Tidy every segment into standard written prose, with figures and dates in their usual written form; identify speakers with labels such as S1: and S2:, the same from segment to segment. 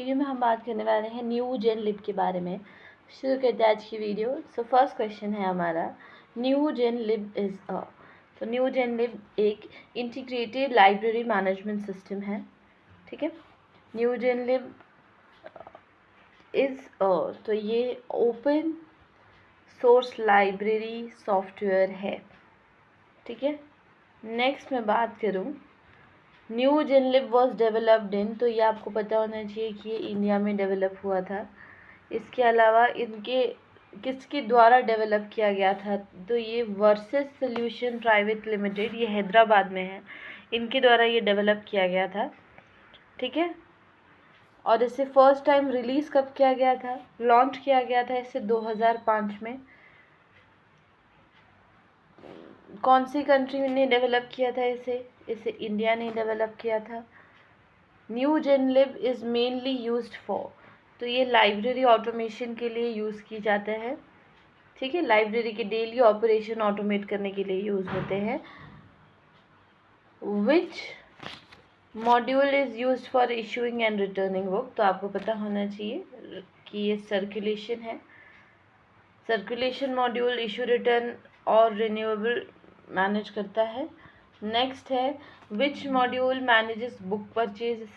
S1: Video में हम बात करने वाले हैं न्यू जेन लिब के बारे में। शुरू करते हैं आज की वीडियो। सो फर्स्ट क्वेश्चन है हमारा, new gen lib is a. तो न्यू जेन लिब एक इंटीग्रेटेड लाइब्रेरी मैनेजमेंट सिस्टम है, ठीक है। New gen lib is a, तो ये ओपन सोर्स लाइब्रेरी सॉफ्टवेयर है, ठीक है। नेक्स्ट मैं बात करूँ, न्यू जेनलिब वॉज डेवलप्ड इन, तो ये आपको पता होना चाहिए कि ये इंडिया में डेवलप हुआ था। इसके अलावा इनके किसके द्वारा डेवलप किया गया था, तो ये वर्सेस सोल्यूशन प्राइवेट लिमिटेड, ये हैदराबाद में है, इनके द्वारा ये डेवलप किया गया था, ठीक है। और इसे फर्स्ट टाइम रिलीज़ कब किया गया था, लॉन्च किया गया था इसे 2005 में। कौन सी कंट्री ने डेवलप किया था इसे इंडिया ने डेवलप किया था। NewGenLib is mainly used for, तो ये लाइब्रेरी ऑटोमेशन के लिए यूज़ की जाता है, ठीक है। लाइब्रेरी के डेली ऑपरेशन ऑटोमेट करने के लिए यूज़ होते हैं। Which module is used for issuing and returning book, तो आपको पता होना चाहिए कि ये सर्कुलेशन है। सर्कुलेशन मॉड्यूल इशू रिटर्न और रिन्यूएबल मैनेज करता है। नेक्स्ट है, which module manages book purchase,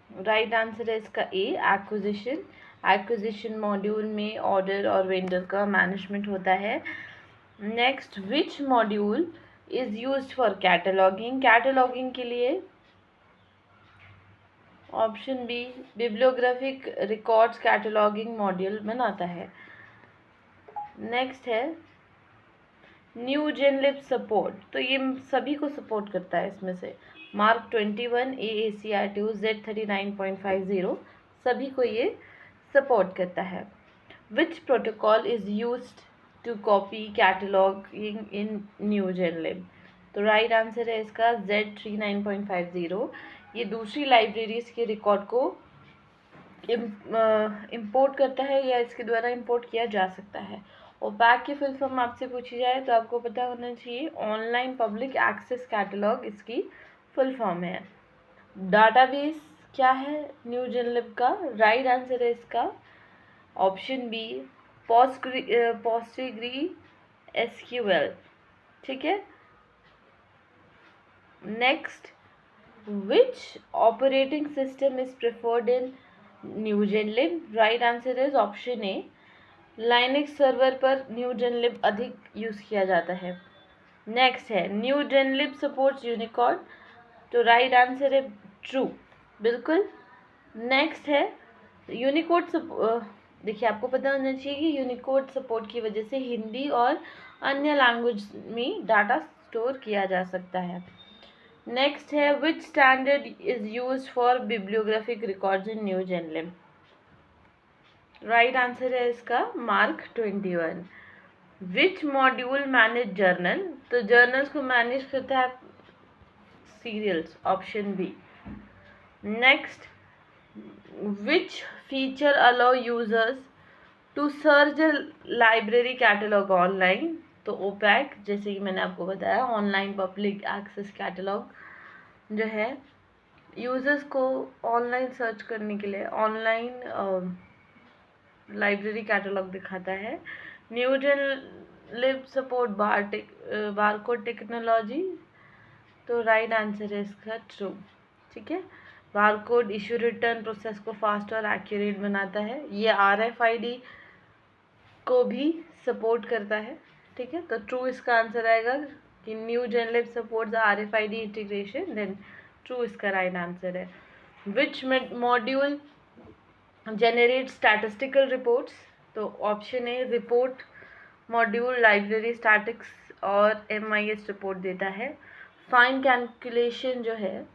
S1: right answer है इसका ए, एक्विजिशन। एक्विजिशन मॉड्यूल में ऑर्डर और वेंडर का मैनेजमेंट होता है। Next, which module is used for cataloguing, cataloguing के लिए option B, bibliographic records cataloguing module बनाता है। नेक्स्ट है न्यू जेनलिब सपोर्ट, तो ये सभी को सपोर्ट करता है इसमें से, मार्क 21, AACR2, Z39.50, सभी को ये सपोर्ट करता है। Which protocol is used to copy cataloguing in new जेनलिब, तो राइट आंसर है इसका Z39.50। ये दूसरी लाइब्रेरीज के रिकॉर्ड को इम्पोर्ट करता है या इसके द्वारा इम्पोर्ट किया जा सकता है। और बैक की फुल फॉर्म आपसे पूछी जाए तो आपको पता होना चाहिए, ऑनलाइन पब्लिक एक्सेस कैटलॉग इसकी फुल फॉर्म है। डाटाबेस क्या है न्यू जेनलिब का, राइट आंसर है इसका ऑप्शन बी, पोस्टग्री SQL, ठीक है। Next, which operating system is preferred in new GenLib, right answer is option A, Linux server पर न्यू जेनलिब अधिक यूज़ किया जाता है। नेक्स्ट है, न्यू जेनलिब सपोर्ट्स यूनिकोड, तो राइट आंसर है ट्रू, बिल्कुल। नेक्स्ट है यूनिकोड देखिए आपको पता होना चाहिए कि यूनिकोड सपोर्ट की वजह से हिंदी और अन्य लैंग्वेज में डाटा स्टोर किया जा सकता है। नेक्स्ट है, which standard is used for bibliographic records in new GenLib, right answer है इसका MARC 21। Which module manage journal, तो जर्नल्स को मैनेज करता है serials, option B. Next, which feature allow users to search library catalog online, तो OPAC, जैसे कि मैंने आपको बताया, ऑनलाइन पब्लिक एक्सेस कैटलॉग जो है यूजर्स को ऑनलाइन सर्च करने के लिए ऑनलाइन लाइब्रेरी कैटलॉग दिखाता है। न्यू जेनलिब सपोर्ट बारकोड टेक्नोलॉजी, तो राइट आंसर है इसका ट्रू, ठीक है। बारकोड इशू रिटर्न प्रोसेस को फास्ट और एक्यूरेट बनाता है। ये RFID को भी सपोर्ट करता है, ठीक है। तो ट्रू इसका आंसर आएगा कि new GenLib supports RFID integration, then true इसका राइट आंसर है। Which module generate statistical reports, तो option A, report module library statics और MIS रिपोर्ट देता है। फाइन कैलकुलेशन जो है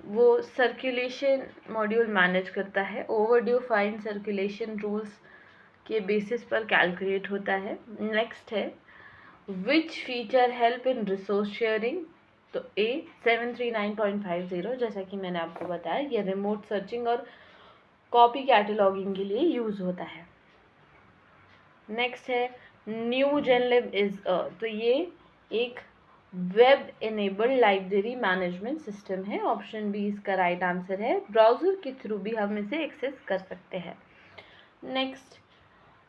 S1: वो सर्कुलेशन मॉड्यूल मैनेज करता है। ओवरड्यू फाइन सर्कुलेशन रूल्स के बेसिस पर कैलकुलेट होता है। नेक्स्ट है, which feature help in resource sharing, तो ए, 739.50, जैसा कि मैंने आपको बताया, ये रिमोट सर्चिंग और कॉपी कैटलॉगिंग के लिए यूज़ होता है। नेक्स्ट है, न्यू जेनलिब इज़ अ, तो ये एक web enabled library management system है। ऑप्शन बी इसका राइट आंसर है। ब्राउज़र के थ्रू भी हम इसे एक्सेस कर सकते हैं। Next,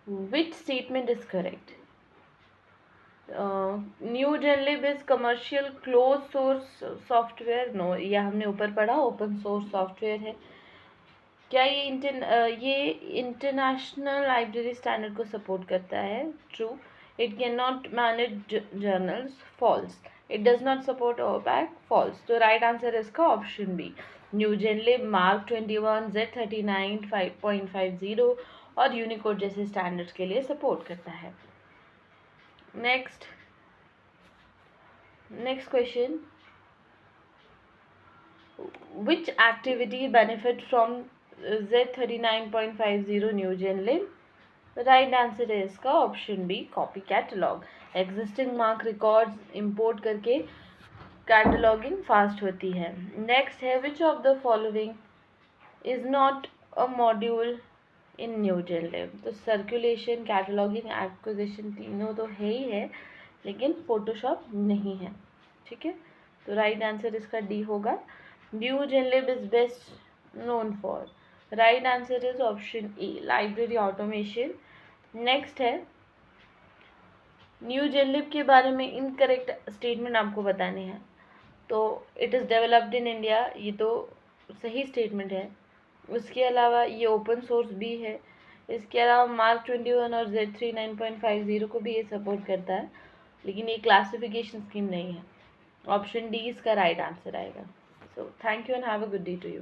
S1: which statement is correct? New GenLib is commercial close source software. No, यह हमने ऊपर पढ़ा, ओपन सोर्स सॉफ्टवेयर है। क्या ये इंटरनेशनल लाइब्रेरी स्टैंडर्ड को सपोर्ट करता है? True. It can not manage journals. False. It does not support OPAC. False. तो राइट आंसर है इसका option B. New GenLib MARC 21, Z39 5.50 और यूनिकोड जैसे स्टैंडर्ड्स के लिए सपोर्ट करता है। Next question, which activity benefit from Z39.50 new GenLib? Right answer है इसका option B, copy catalog. Existing MARC records import करके कैटलॉगिंग फास्ट होती है। नेक्स्ट है, which of the following is not a module in new जेनलिब? तो circulation, cataloguing, acquisition तीनों तो है ही है, लेकिन फोटोशॉप नहीं है। ठीक है, तो राइट आंसर इसका डी होगा। New GenLib is best known for, right answer is option A, library automation. Next है, न्यू जेनलिब के बारे में इनकरेक्ट स्टेटमेंट आपको बताने हैं। तो it is developed in India, ये तो सही स्टेटमेंट है। उसके अलावा ये ओपन सोर्स भी है। इसके अलावा मार्क 21 और Z39.50 को भी ये सपोर्ट करता है, लेकिन ये क्लासिफिकेशन स्कीम नहीं है। ऑप्शन डी इसका राइट आंसर आएगा। So thank you and have a good day to you.